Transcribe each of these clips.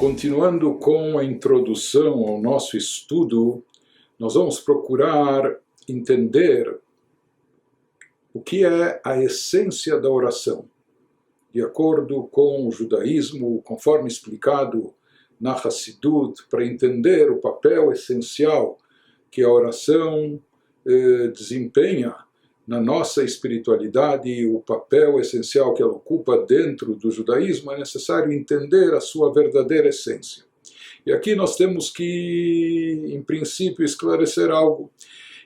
Continuando com a introdução ao nosso estudo, nós vamos procurar entender o que é a essência da oração. De acordo com o judaísmo, conforme explicado na Hassidut, para entender o papel essencial que a oração desempenha na nossa espiritualidade, o papel essencial que ela ocupa dentro do judaísmo, é necessário entender a sua verdadeira essência. E aqui nós temos que, em princípio, esclarecer algo.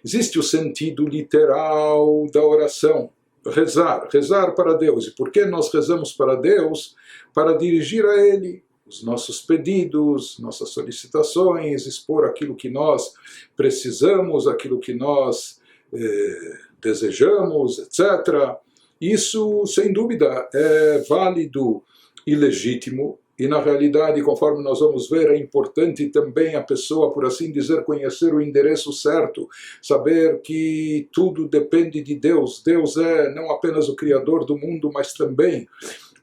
Existe o sentido literal da oração, rezar para Deus. E por que nós rezamos para Deus? Para dirigir a Ele os nossos pedidos, nossas solicitações, expor aquilo que nós precisamos, aquilo que nós desejamos, etc. Isso, sem dúvida, é válido e legítimo. E, na realidade, conforme nós vamos ver, é importante também a pessoa, por assim dizer, conhecer o endereço certo, saber que tudo depende de Deus. Deus é não apenas o Criador do mundo, mas também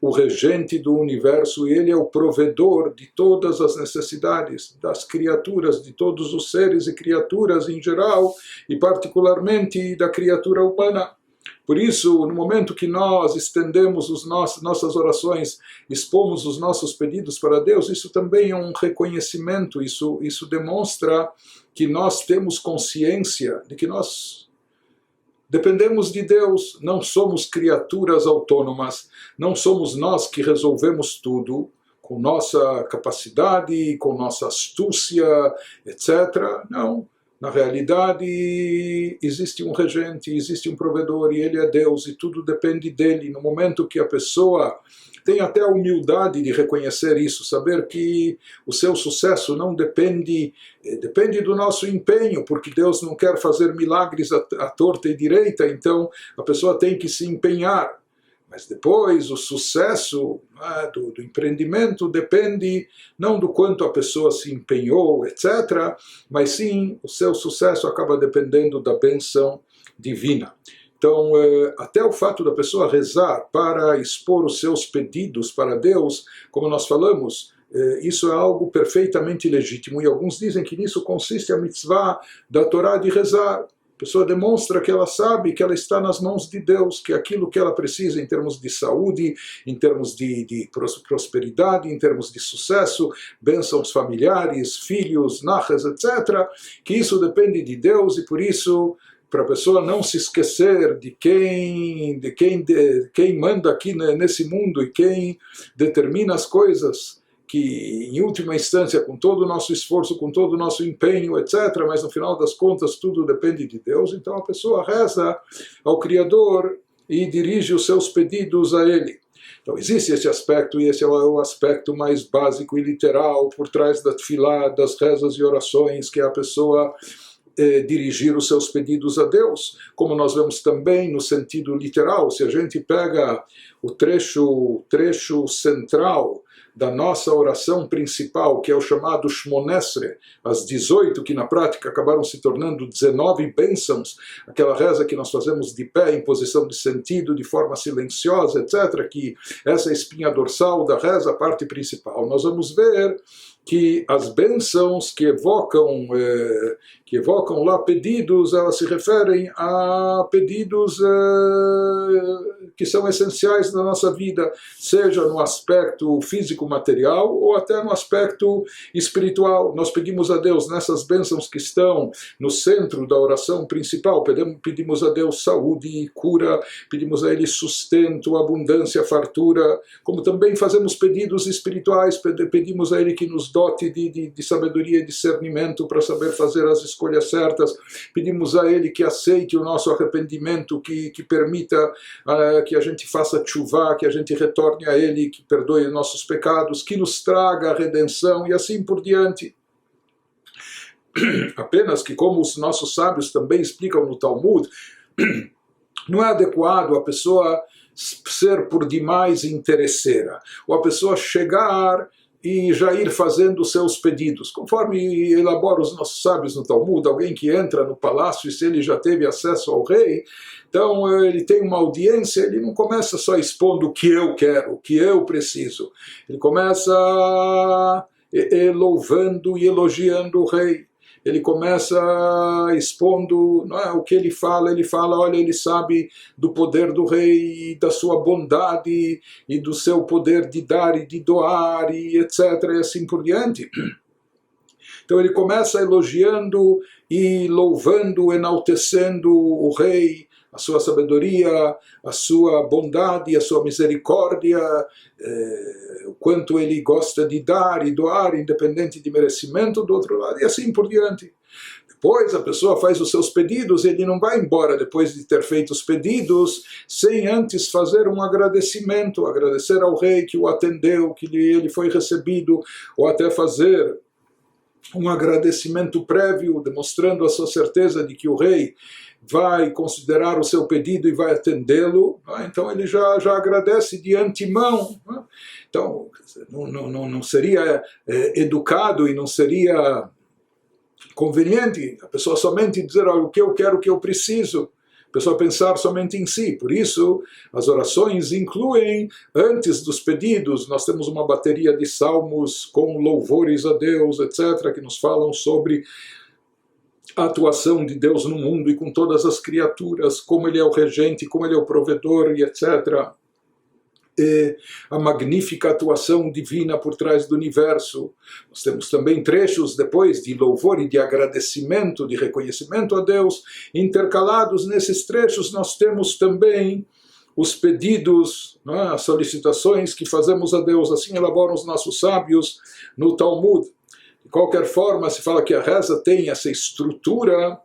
o regente do universo, e Ele é o provedor de todas as necessidades das criaturas, de todos os seres e criaturas em geral, e particularmente da criatura humana. Por isso, no momento que nós estendemos nossas orações, expomos os nossos pedidos para Deus, isso também é um reconhecimento, isso demonstra que nós temos consciência de que nós dependemos de Deus, não somos criaturas autônomas, não somos nós que resolvemos tudo com nossa capacidade, com nossa astúcia, etc. Não. Na realidade, existe um regente, existe um provedor, e ele é Deus, e tudo depende dele. No momento que a pessoa tem até a humildade de reconhecer isso, saber que o seu sucesso não depende do nosso empenho, porque Deus não quer fazer milagres à torta e direita, então a pessoa tem que se empenhar. Mas depois o sucesso do empreendimento depende não do quanto a pessoa se empenhou, etc., mas sim o seu sucesso acaba dependendo da bênção divina. Então, até o fato da pessoa rezar para expor os seus pedidos para Deus, como nós falamos, isso é algo perfeitamente legítimo. E alguns dizem que nisso consiste a mitzvah da Torá de rezar. A pessoa demonstra que ela sabe que ela está nas mãos de Deus, que aquilo que ela precisa em termos de saúde, em termos de prosperidade, em termos de sucesso, bênçãos familiares, filhos, nachas, etc., que isso depende de Deus, e por isso, para a pessoa não se esquecer de quem manda aqui nesse mundo e quem determina as coisas, que em última instância, com todo o nosso esforço, com todo o nosso empenho, etc., mas no final das contas tudo depende de Deus, então a pessoa reza ao Criador e dirige os seus pedidos a Ele. Então existe esse aspecto, e esse é o aspecto mais básico e literal por trás da tefilá, das rezas e orações, que é a pessoa dirigir os seus pedidos a Deus, como nós vemos também no sentido literal. Se a gente pega o trecho central da nossa oração principal, que é o chamado Shmon Esrei, as 18, que na prática acabaram se tornando 19 bênçãos, aquela reza que nós fazemos de pé, em posição de sentido, de forma silenciosa, etc., que essa é a espinha dorsal da reza, a parte principal. Nós vamos ver que as bênçãos que evocam lá pedidos, elas se referem a pedidos que são essenciais na nossa vida, seja no aspecto físico-material ou até no aspecto espiritual. Nós pedimos a Deus nessas bênçãos que estão no centro da oração principal, pedimos a Deus saúde, cura, pedimos a Ele sustento, abundância, fartura, como também fazemos pedidos espirituais, pedimos a Ele que nos dote de sabedoria e discernimento para saber fazer as escolhas certas. Pedimos a Ele que aceite o nosso arrependimento, que permita que a gente faça tchuvá, que a gente retorne a Ele, que perdoe os nossos pecados, que nos traga a redenção e assim por diante. Apenas que, como os nossos sábios também explicam no Talmud, não é adequado a pessoa ser por demais interesseira, ou a pessoa chegar e já ir fazendo os seus pedidos. Conforme elabora os nossos sábios no Talmud, alguém que entra no palácio, e se ele já teve acesso ao rei, então ele tem uma audiência, ele não começa só expondo o que eu quero, o que eu preciso. Ele começa louvando e elogiando o rei. Ele começa expondo, não é, o que ele fala, olha, ele sabe do poder do rei, da sua bondade e do seu poder de dar e de doar, e etc, e assim por diante. Então ele começa elogiando e louvando, enaltecendo o rei, a sua sabedoria, a sua bondade, a sua misericórdia, o quanto ele gosta de dar e doar, independente de merecimento do outro lado, e assim por diante. Depois a pessoa faz os seus pedidos, ele não vai embora depois de ter feito os pedidos, sem antes fazer um agradecimento, agradecer ao rei que o atendeu, que ele foi recebido, ou até fazer um agradecimento prévio, demonstrando a sua certeza de que o rei vai considerar o seu pedido e vai atendê-lo, então ele já agradece de antemão. Então não seria educado e não seria conveniente a pessoa somente dizer, olha, o que eu quero, o que eu preciso, a pessoa pensar somente em si. Por isso as orações incluem, antes dos pedidos, nós temos uma bateria de salmos com louvores a Deus, etc., que nos falam sobre a atuação de Deus no mundo e com todas as criaturas, como ele é o regente, como ele é o provedor, e etc. E a magnífica atuação divina por trás do universo. Nós temos também trechos depois de louvor e de agradecimento, de reconhecimento a Deus. Intercalados nesses trechos nós temos também os pedidos, as solicitações que fazemos a Deus. Assim elaboram os nossos sábios no Talmud. De qualquer forma, se fala que a reza tem essa estrutura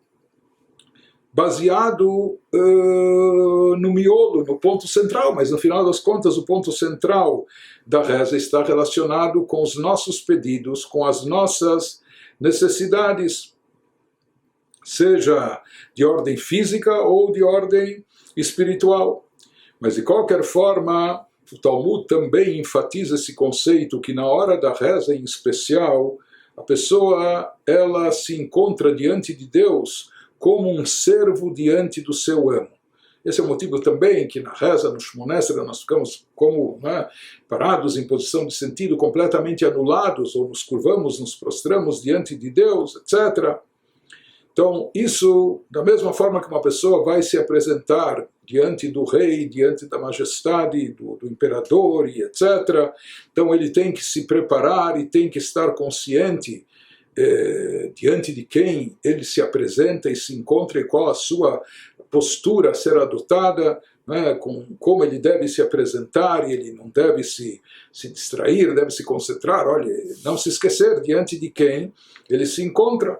baseado no miolo, no ponto central, mas no final das contas o ponto central da reza está relacionado com os nossos pedidos, com as nossas necessidades, seja de ordem física ou de ordem espiritual. Mas de qualquer forma, o Talmud também enfatiza esse conceito que na hora da reza em especial, a pessoa ela se encontra diante de Deus como um servo diante do seu amo. Esse é o motivo também que na reza, no Shmonesra, nós ficamos como parados em posição de sentido, completamente anulados, ou nos curvamos, nos prostramos diante de Deus, etc. Então, isso, da mesma forma que uma pessoa vai se apresentar diante do rei, diante da majestade do imperador, e etc., então ele tem que se preparar e tem que estar consciente diante de quem ele se apresenta e se encontra e qual a sua postura a ser adotada, como ele deve se apresentar, e ele não deve se distrair, deve se concentrar, olha, não se esquecer diante de quem ele se encontra.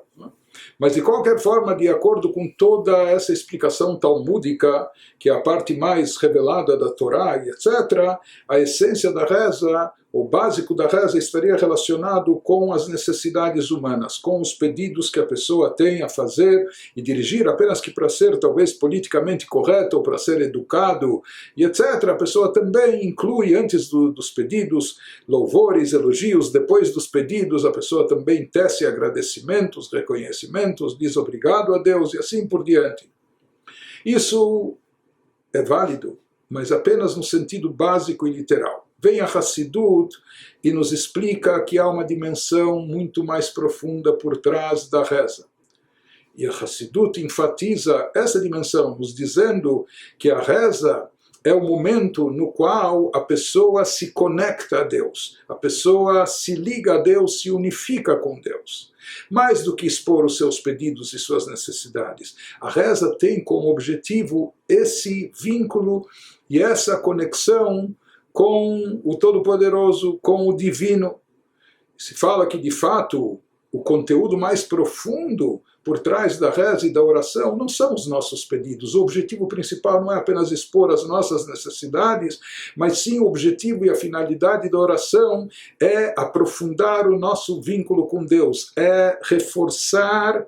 Mas de qualquer forma, de acordo com toda essa explicação talmúdica, que é a parte mais revelada da Torá, etc., a essência da reza, o básico da reza estaria relacionado com as necessidades humanas, com os pedidos que a pessoa tem a fazer e dirigir, apenas que para ser talvez politicamente correto ou para ser educado, e etc. A pessoa também inclui antes dos pedidos louvores, elogios, depois dos pedidos a pessoa também tece agradecimentos, reconhecimentos, diz obrigado a Deus e assim por diante. Isso é válido, mas apenas no sentido básico e literal. Vem a Hassidut e nos explica que há uma dimensão muito mais profunda por trás da reza. E a Hassidut enfatiza essa dimensão, nos dizendo que a reza é o momento no qual a pessoa se conecta a Deus, a pessoa se liga a Deus, se unifica com Deus. Mais do que expor os seus pedidos e suas necessidades, a reza tem como objetivo esse vínculo e essa conexão com o Todo-Poderoso, com o Divino. Se fala que, de fato, o conteúdo mais profundo por trás da reza e da oração não são os nossos pedidos. O objetivo principal não é apenas expor as nossas necessidades, mas sim o objetivo e a finalidade da oração é aprofundar o nosso vínculo com Deus, é reforçar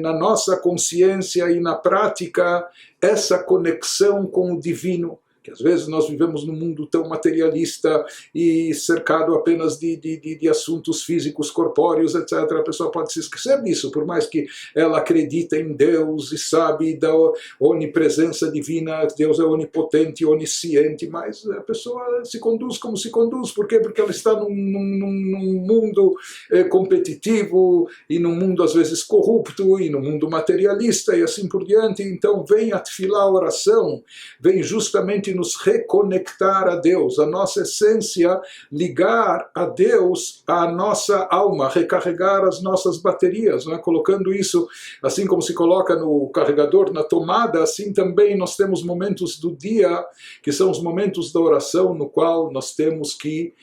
na nossa consciência e na prática essa conexão com o divino, que que às vezes nós vivemos num mundo tão materialista e cercado apenas de assuntos físicos, corpóreos, etc. A pessoa pode se esquecer disso, por mais que ela acredita em Deus e sabe da onipresença divina, Deus é onipotente, onisciente, mas a pessoa se conduz como se conduz. Por quê? Porque ela está num mundo competitivo e num mundo às vezes corrupto e num mundo materialista e assim por diante. Então vem a tefilá, a oração, vem justamente nos reconectar a Deus, a nossa essência, ligar a Deus a nossa alma, recarregar as nossas baterias, não é? Colocando isso, assim como se coloca no carregador, na tomada, assim também nós temos momentos do dia, que são os momentos da oração, no qual nós temos que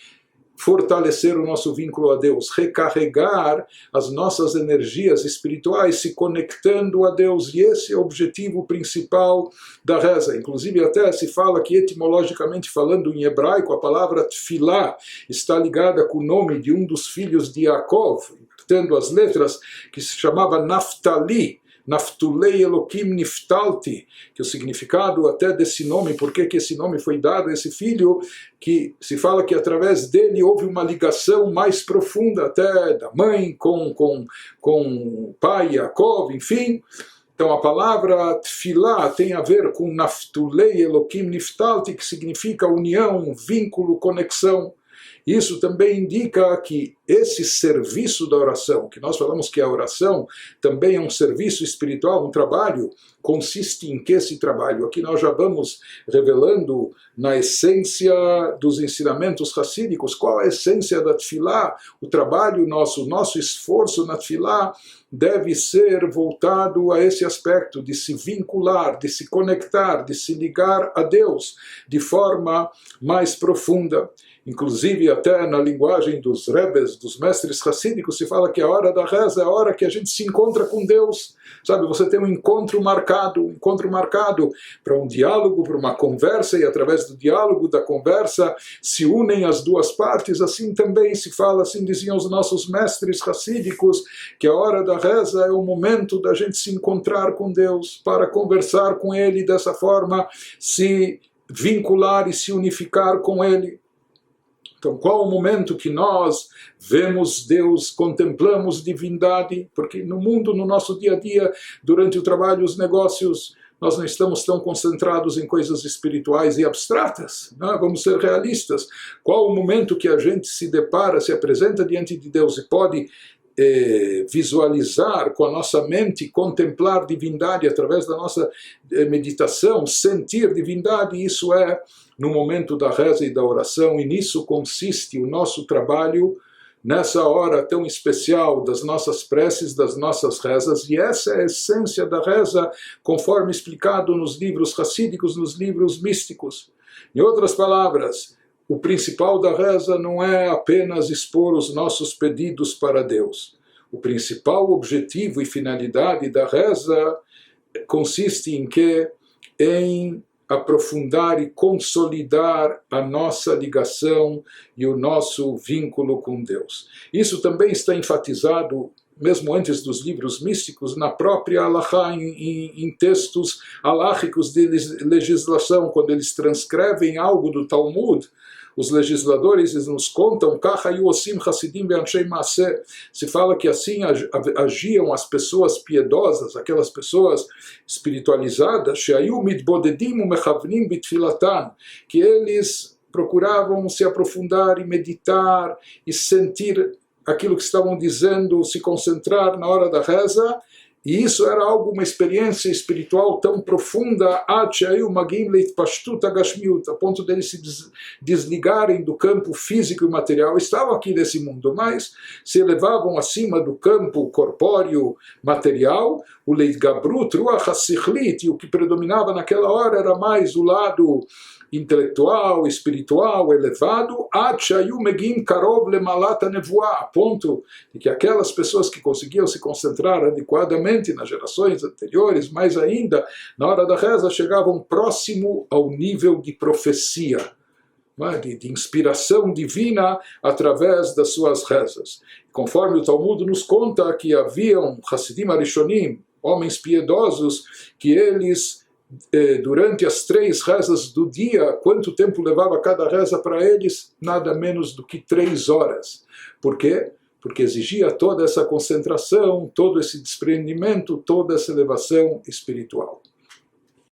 fortalecer o nosso vínculo a Deus, recarregar as nossas energias espirituais, se conectando a Deus, e esse é o objetivo principal da reza. Inclusive até se fala que, etimologicamente falando em hebraico, a palavra tefilá está ligada com o nome de um dos filhos de Yaakov, tendo as letras, que se chamava Naftali, Naftulei Elokim Niftalti, que o significado até desse nome, por que esse nome foi dado a esse filho, que se fala que através dele houve uma ligação mais profunda até da mãe com o pai Yaakov, enfim. Então a palavra tefilá tem a ver com Naftulei Elokim Niftalti, que significa união, vínculo, conexão. Isso também indica que esse serviço da oração, que nós falamos que a oração também é um serviço espiritual, um trabalho, consiste em que esse trabalho? Aqui nós já vamos revelando na essência dos ensinamentos racídicos, qual é a essência da tefilá, o trabalho nosso, o nosso esforço na tefilá deve ser voltado a esse aspecto de se vincular, de se conectar, de se ligar a Deus de forma mais profunda. Inclusive até na linguagem dos rebes, dos mestres racídicos, se fala que a hora da reza é a hora que a gente se encontra com Deus. Sabe, você tem um encontro marcado para um diálogo, para uma conversa, e através do diálogo, da conversa, se unem as duas partes. Assim também se fala, assim diziam os nossos mestres racídicos, que a hora da reza é o momento da gente se encontrar com Deus, para conversar com Ele, dessa forma se vincular e se unificar com Ele. Então, qual o momento que nós vemos Deus, contemplamos divindade? Porque no mundo, no nosso dia a dia, durante o trabalho, os negócios, nós não estamos tão concentrados em coisas espirituais e abstratas, não é? Vamos ser realistas. Qual o momento que a gente se depara, se apresenta diante de Deus e pode visualizar com a nossa mente, contemplar divindade através da nossa meditação, sentir divindade? Isso é no momento da reza e da oração, e nisso consiste o nosso trabalho, nessa hora tão especial das nossas preces, das nossas rezas, e essa é a essência da reza, conforme explicado nos livros racídicos, nos livros místicos. Em outras palavras, o principal da reza não é apenas expor os nossos pedidos para Deus. O principal objetivo e finalidade da reza consiste em quê? Em aprofundar e consolidar a nossa ligação e o nosso vínculo com Deus. Isso também está enfatizado, mesmo antes dos livros místicos, na própria Halachá, em textos halachicos de legislação, quando eles transcrevem algo do Talmud. Os legisladores nos contam, se fala que assim agiam as pessoas piedosas, aquelas pessoas espiritualizadas, que eles procuravam se aprofundar e meditar e sentir aquilo que estavam dizendo, se concentrar na hora da reza. E isso era algo, uma experiência espiritual tão profunda, a ponto deles se desligarem do campo físico e material. Estavam aqui nesse mundo, mas se elevavam acima do campo corpóreo material, o leitgabrut, ruach hasichlit, e o que predominava naquela hora era mais o lado intelectual, espiritual, elevado, a ponto de que aquelas pessoas que conseguiam se concentrar adequadamente nas gerações anteriores, mais ainda, na hora da reza, chegavam próximo ao nível de profecia, de inspiração divina através das suas rezas. Conforme o Talmud nos conta que haviam Hasidim Arishonim, homens piedosos, que eles durante as 3 rezas do dia, quanto tempo levava cada reza para eles? Nada menos do que 3 horas. Por quê? Porque exigia toda essa concentração, todo esse desprendimento, toda essa elevação espiritual.